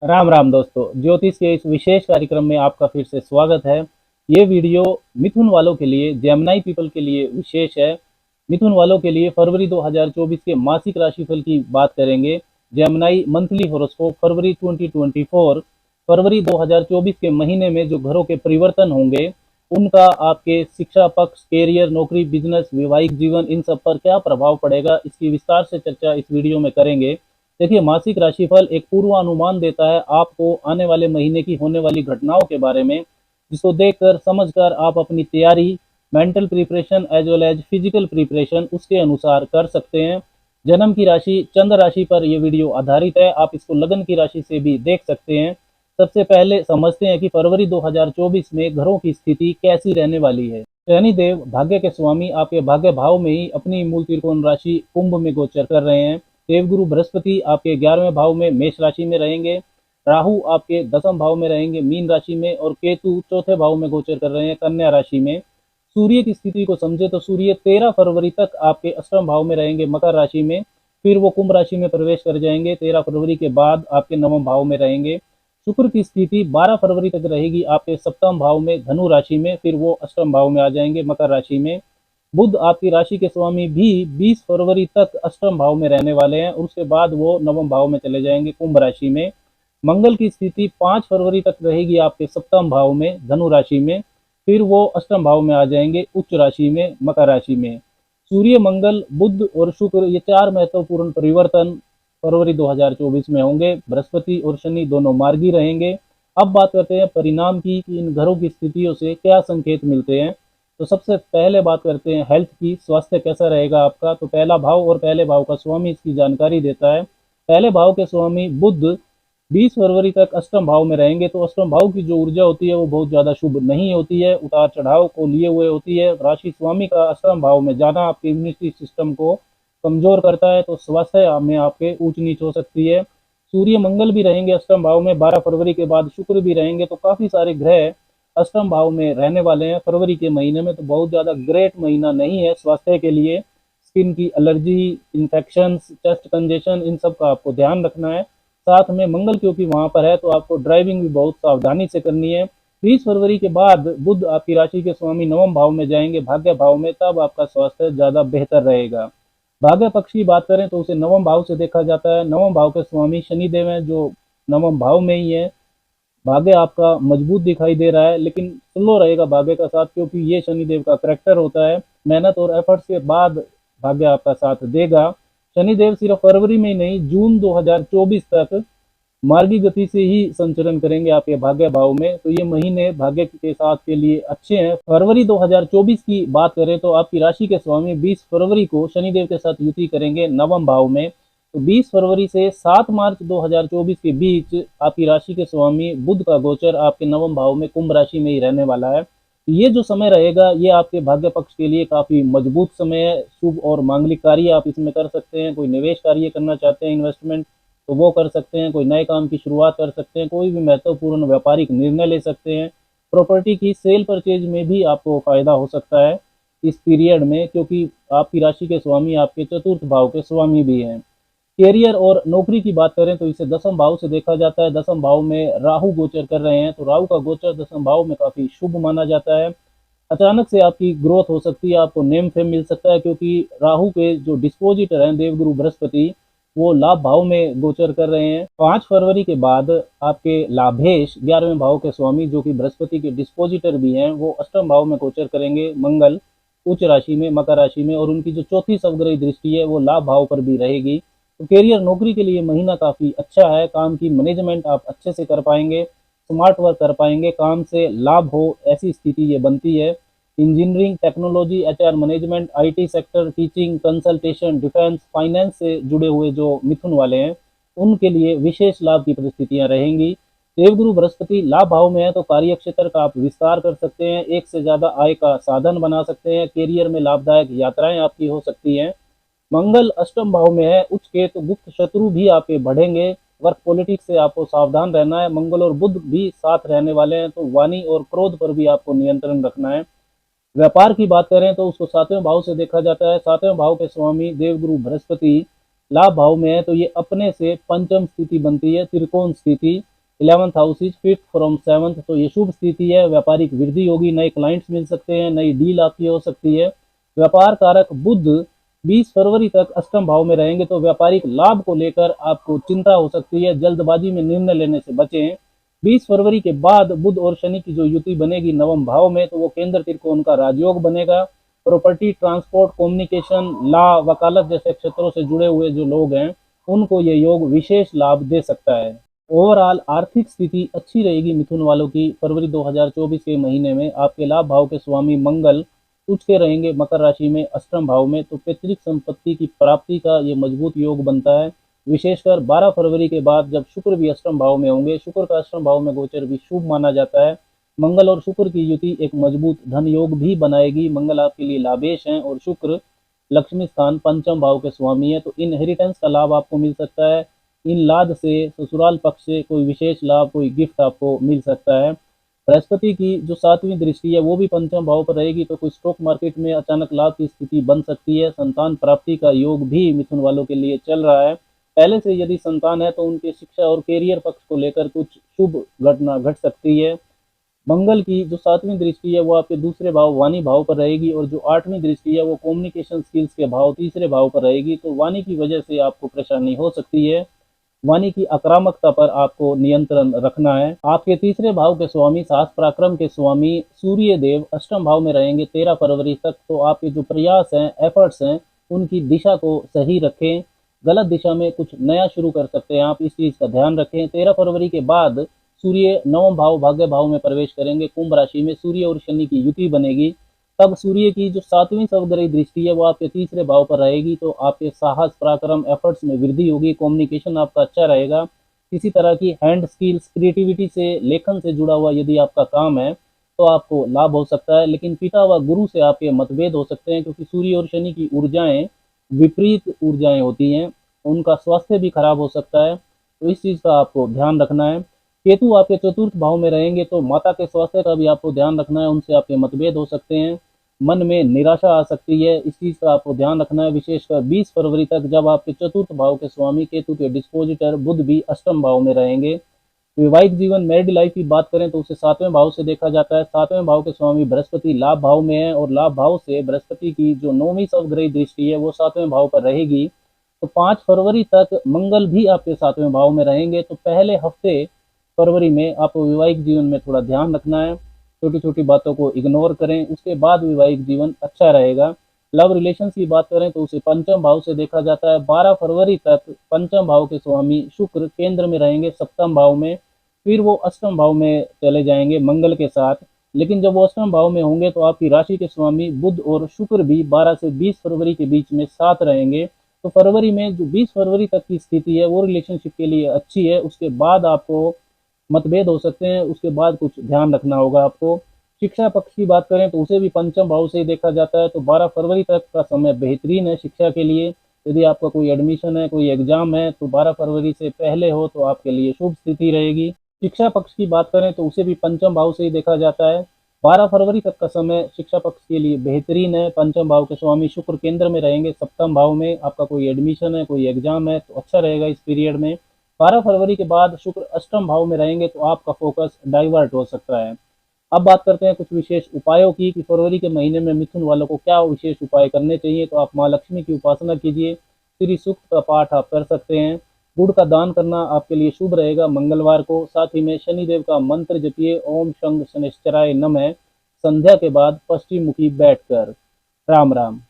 राम राम दोस्तों, ज्योतिष के इस विशेष कार्यक्रम में आपका फिर से स्वागत है। ये वीडियो मिथुन वालों के लिए, जेमिनी पीपल के लिए विशेष है। मिथुन वालों के लिए फरवरी 2024 के मासिक राशिफल की बात करेंगे। जेमिनी मंथली हॉरोस्कोप फरवरी 2024, फरवरी 2024 के महीने में जो घरों के परिवर्तन होंगे उनका आपके शिक्षा पक्ष, कैरियर, नौकरी, बिजनेस, वैवाहिक जीवन, इन सब पर क्या प्रभाव पड़ेगा, इसकी विस्तार से चर्चा इस वीडियो में करेंगे। देखिए, मासिक राशिफल एक पूर्वानुमान देता है आपको आने वाले महीने की होने वाली घटनाओं के बारे में, जिसको देखकर समझकर आप अपनी तैयारी, mental preparation as well as physical preparation उसके अनुसार कर सकते हैं। जन्म की राशि चंद्र राशि पर यह वीडियो आधारित है, आप इसको लगन की राशि से भी देख सकते हैं। सबसे पहले समझते हैं कि फरवरी 2024 में घरों की स्थिति कैसी रहने वाली है। शनिदेव भाग्य के स्वामी आपके भाग्य भाव में ही अपनी मूल त्रिकोण राशि कुंभ में गोचर कर रहे हैं। देवगुरु बृहस्पति आपके 11वें भाव में मेष राशि में रहेंगे। राहु आपके 10वें भाव में रहेंगे मीन राशि में, और केतु चौथे भाव में गोचर कर रहे हैं कन्या राशि में। सूर्य की स्थिति को समझे तो सूर्य 13 फरवरी तक आपके अष्टम भाव में रहेंगे मकर राशि में, फिर वो कुंभ राशि में प्रवेश कर जाएंगे। 13 फरवरी के बाद आपके नवम भाव में रहेंगे। शुक्र की स्थिति 12 फरवरी तक रहेगी आपके सप्तम भाव में धनु राशि में, फिर वो अष्टम भाव में आ जाएंगे मकर राशि में। बुध आपकी राशि के स्वामी भी 20 फरवरी तक अष्टम भाव में रहने वाले हैं, और उसके बाद वो नवम भाव में चले जाएंगे कुंभ राशि में। मंगल की स्थिति 5 फरवरी तक रहेगी आपके सप्तम भाव में धनु राशि में, फिर वो अष्टम भाव में आ जाएंगे उच्च राशि में मकर राशि में। सूर्य, मंगल, बुध और शुक्र, ये चार महत्वपूर्ण परिवर्तन फरवरी 2024 में होंगे। बृहस्पति और शनि दोनों मार्गी रहेंगे। अब बात करते हैं परिणाम की कि इन घरों की स्थितियों से क्या संकेत मिलते हैं। तो सबसे पहले बात करते हैं हेल्थ की, स्वास्थ्य कैसा रहेगा आपका। तो पहला भाव और पहले भाव का स्वामी इसकी जानकारी देता है। पहले भाव के स्वामी बुध 20 फरवरी तक अष्टम भाव में रहेंगे, तो अष्टम भाव की जो ऊर्जा होती है वो बहुत ज़्यादा शुभ नहीं होती है, उतार चढ़ाव को लिए हुए होती है। राशि स्वामी का अष्टम भाव में जाना आपके इम्यूनिटी सिस्टम को कमजोर करता है, तो स्वास्थ्य में आपके ऊंच नीच हो सकती है। सूर्य मंगल भी रहेंगे अष्टम भाव में 12 फरवरी के बाद, शुक्र भी रहेंगे, तो काफ़ी सारे ग्रह अष्टम भाव में रहने वाले हैं फरवरी के महीने में। तो बहुत ज़्यादा ग्रेट महीना नहीं है स्वास्थ्य के लिए। स्किन की एलर्जी, इन्फेक्शंस, चेस्ट कंजेशन, इन सब का आपको ध्यान रखना है। साथ में मंगल क्योंकि वहां पर है, तो आपको ड्राइविंग भी बहुत सावधानी से करनी है। 20 फरवरी के बाद बुध आपकी राशि के स्वामी नवम भाव में जाएंगे भाग्य भाव में, तब आपका स्वास्थ्य ज़्यादा बेहतर रहेगा। भाग्य पक्ष की बात करें तो उसे नवम भाव से देखा जाता है। नवम भाव के स्वामी शनिदेव हैं, जो नवम भाव में ही है। भाग्य आपका मजबूत दिखाई दे रहा है, लेकिन स्लो रहेगा भाग्य का साथ, क्योंकि ये शनिदेव का करैक्टर होता है। मेहनत और एफर्ट्स के बाद भाग्य आपका साथ देगा। शनिदेव सिर्फ फरवरी में ही नहीं, जून 2024 तक मार्गी गति से ही संचरण करेंगे आपके भाग्य भाव में। तो ये महीने भाग्य के साथ के लिए अच्छे हैं। फरवरी 2024 की बात करें तो आपकी राशि के स्वामी 20 फरवरी को शनिदेव के साथ युति करेंगे नवम भाव में। तो 20 फरवरी से 7 मार्च 2024 के बीच आपकी राशि के स्वामी बुध का गोचर आपके नवम भाव में कुंभ राशि में ही रहने वाला है। ये जो समय रहेगा ये आपके भाग्य पक्ष के लिए काफी मजबूत समय है। शुभ और मांगलिक कार्य आप इसमें कर सकते हैं। कोई निवेश कार्य करना चाहते हैं, इन्वेस्टमेंट, तो वो कर सकते हैं। कोई नए काम की शुरुआत कर सकते हैं। कोई भी महत्वपूर्ण व्यापारिक निर्णय ले सकते हैं। प्रॉपर्टी की सेल परचेज में भी आपको फायदा हो सकता है इस पीरियड में, क्योंकि आपकी राशि के स्वामी आपके चतुर्थ भाव के स्वामी भी हैं। कैरियर और नौकरी की बात करें तो इसे दसम भाव से देखा जाता है। दसम भाव में राहु गोचर कर रहे हैं, तो राहु का गोचर दसम भाव में काफी शुभ माना जाता है। अचानक से आपकी ग्रोथ हो सकती है, आपको नेम फेम मिल सकता है, क्योंकि राहु के जो डिस्पोजिटर हैं देवगुरु बृहस्पति, वो लाभ भाव में गोचर कर रहे हैं। 5 फरवरी के बाद आपके लाभेश 11वें भाव के स्वामी, जो कि बृहस्पति के डिस्पोजिटर भी हैं, वो अष्टम भाव में गोचर करेंगे मंगल उच्च राशि में मकर राशि में, और उनकी जो चौथी सवग्रही दृष्टि है वो लाभ भाव पर भी रहेगी। तो कैरियर नौकरी के लिए महीना काफ़ी अच्छा है। काम की मैनेजमेंट आप अच्छे से कर पाएंगे, स्मार्ट वर्क कर पाएंगे, काम से लाभ हो ऐसी स्थिति ये बनती है। Engineering, technology, HR management, IT sector, teaching, consultation, defence, finance से जुड़े हुए जो मिथुन वाले हैं उनके लिए विशेष लाभ की परिस्थितियां रहेंगी। देवगुरु बृहस्पति लाभ भाव में है, तो कार्य क्षेत्र का आप विस्तार कर सकते हैं, एक से ज़्यादा आय का साधन बना सकते हैं। कैरियर में लाभदायक यात्राएं आपकी हो सकती हैं। मंगल अष्टम भाव में है उच्च के, तो गुप्त शत्रु भी आपके बढ़ेंगे। वर्क पॉलिटिक्स से आपको सावधान रहना है। मंगल और बुध भी साथ रहने वाले हैं, तो वाणी और क्रोध पर भी आपको नियंत्रण रखना है। व्यापार की बात करें तो उसको 7वें भाव से देखा जाता है। 7वें भाव के स्वामी देवगुरु बृहस्पति लाभ भाव में है तो ये अपने से पंचम स्थिति बनती है, त्रिकोण स्थिति। 11th house is 5th from 7th, तो ये शुभ स्थिति है। व्यापारिक वृद्धि होगी, नए क्लाइंट्स मिल सकते हैं, नई डील आपकी हो सकती है। व्यापार कारक बुध 20 फरवरी तक अष्टम भाव में रहेंगे, तो व्यापारिक लाभ को लेकर आपको चिंता हो सकती है, जल्दबाजी में निर्णय लेने से बचें। 20 फरवरी के बाद बुध और शनि की जो युति बनेगी नवम भाव में, तो वो केंद्र त्रिकोण का राजयोग बनेगा। प्रॉपर्टी, ट्रांसपोर्ट, कम्युनिकेशन, लॉ, वकालत जैसे क्षेत्रों से जुड़े हुए जो लोग हैं उनको ये योग विशेष लाभ दे सकता है। ओवरऑल आर्थिक स्थिति अच्छी रहेगी मिथुन वालों की। फरवरी 2024 के महीने में आपके लाभ भाव के स्वामी मंगल उच्च के रहेंगे मकर राशि में अष्टम भाव में, तो पैतृक संपत्ति की प्राप्ति का ये मजबूत योग बनता है। विशेषकर 12 फरवरी के बाद जब शुक्र भी अष्टम भाव में होंगे, शुक्र का अष्टम भाव में गोचर भी शुभ माना जाता है। मंगल और शुक्र की युति एक मजबूत धन योग भी बनाएगी। मंगल आपके लिए लाभेश हैं और शुक्र लक्ष्मी स्थान पंचम भाव के स्वामी है, तो इनहेरिटेंस का लाभ आपको मिल सकता है। इन लाद से ससुराल पक्ष से कोई विशेष लाभ, कोई गिफ्ट आपको मिल सकता है। बृहस्पति की जो 7वीं दृष्टि है वो भी पंचम भाव पर रहेगी, तो कोई स्टॉक मार्केट में अचानक लाभ की स्थिति बन सकती है। संतान प्राप्ति का योग भी मिथुन वालों के लिए चल रहा है। पहले से यदि संतान है तो उनके शिक्षा और कैरियर पक्ष को लेकर कुछ शुभ घटना घट सकती है। मंगल की जो 7वीं दृष्टि है वो आपके दूसरे भाव वाणी भाव पर रहेगी, और जो 8वीं दृष्टि है वो कम्युनिकेशन स्किल्स के भाव तीसरे भाव पर रहेगी, तो वाणी की वजह से आपको परेशानी हो सकती है। वाणी की आक्रामकता पर आपको नियंत्रण रखना है। आपके तीसरे भाव के स्वामी, साहस पराक्रम के स्वामी सूर्य देव अष्टम भाव में रहेंगे 13 फरवरी तक, तो आपके जो प्रयास हैं, एफर्ट्स हैं, उनकी दिशा को सही रखें। गलत दिशा में कुछ नया शुरू कर सकते हैं आप, इस चीज का ध्यान रखें। 13 फरवरी के बाद सूर्य नवम भाव भाग्य भाव में प्रवेश करेंगे, कुंभ राशि में सूर्य और शनि की युति बनेगी। तब सूर्य की जो 7वीं सहोदरी दृष्टि है वो आपके तीसरे भाव पर रहेगी, तो आपके साहस पराक्रम एफर्ट्स में वृद्धि होगी। कम्युनिकेशन आपका अच्छा रहेगा। किसी तरह की हैंड स्किल्स, क्रिएटिविटी से, लेखन से जुड़ा हुआ यदि आपका काम है तो आपको लाभ हो सकता है। लेकिन पिता व गुरु से आपके मतभेद हो सकते हैं, क्योंकि सूर्य और शनि की ऊर्जाएं विपरीत ऊर्जाएं होती हैं, उनका स्वास्थ्य भी खराब हो सकता है, तो इस चीज़ का आपको ध्यान रखना है। केतु आपके चतुर्थ भाव में रहेंगे, तो माता के स्वास्थ्य का भी आपको ध्यान रखना है, उनसे आपके मतभेद हो सकते हैं। मन में निराशा आ सकती है, इस चीज़ का आपको ध्यान रखना है। विशेषकर 20 फरवरी तक जब आपके चतुर्थ भाव के स्वामी केतु के डिस्पोजिटर बुध भी अष्टम भाव में रहेंगे। वैवाहिक जीवन, मैरिड लाइफ की बात करें तो उसे 7वें भाव से देखा जाता है। 7वें भाव के स्वामी बृहस्पति लाभ भाव में है, और लाभ भाव से बृहस्पति की जो 9वीं सवग्रही दृष्टि है वो 7वें भाव पर रहेगी। तो 5 फरवरी तक मंगल भी आपके 7वें भाव में रहेंगे, तो पहले हफ्ते फरवरी में आपको वैवाहिक जीवन में थोड़ा ध्यान रखना है, छोटी छोटी बातों को इग्नोर करें, उसके बाद वैवाहिक जीवन अच्छा रहेगा। लव रिलेशंस की बात करें तो उसे पंचम भाव से देखा जाता है। 12 फरवरी तक पंचम भाव के स्वामी शुक्र केंद्र में रहेंगे सप्तम भाव में, फिर वो अष्टम भाव में चले जाएंगे मंगल के साथ। लेकिन जब वो अष्टम भाव में होंगे तो आपकी राशि के स्वामी बुध और शुक्र भी 12 से 20 फरवरी के बीच में साथ रहेंगे। तो फरवरी में जो 20 फरवरी तक की स्थिति है वो रिलेशनशिप के लिए अच्छी है। उसके बाद आपको मतभेद हो सकते हैं, उसके बाद कुछ ध्यान रखना होगा आपको। शिक्षा पक्ष की बात करें तो उसे भी पंचम भाव से ही देखा जाता है, तो 12 फरवरी तक का समय बेहतरीन है शिक्षा के लिए। यदि आपका कोई एडमिशन है, कोई एग्जाम है, तो 12 फरवरी से पहले हो तो आपके लिए शुभ स्थिति रहेगी। शिक्षा पक्ष की बात करें तो उसे भी पंचम भाव से ही देखा जाता है। 12 फरवरी तक का समय शिक्षा पक्ष के लिए बेहतरीन है। पंचम भाव के स्वामी शुक्र केंद्र में रहेंगे सप्तम भाव में। आपका कोई एडमिशन है, कोई एग्जाम है तो अच्छा रहेगा इस पीरियड में। 12 फरवरी के बाद शुक्र अष्टम भाव में रहेंगे, तो आपका फोकस डाइवर्ट हो सकता है। अब बात करते हैं कुछ विशेष उपायों की कि फरवरी के महीने में मिथुन वालों को क्या विशेष उपाय करने चाहिए। तो आप माँ लक्ष्मी की उपासना कीजिए, श्री सूक्त का पाठ आप कर सकते हैं। गुड़ का दान करना आपके लिए शुभ रहेगा मंगलवार को। साथ ही में शनिदेव का मंत्र जपिए, ओम शंख शनिश्चराय नमः, संध्या के बाद पश्चिम मुखी बैठकर। राम राम।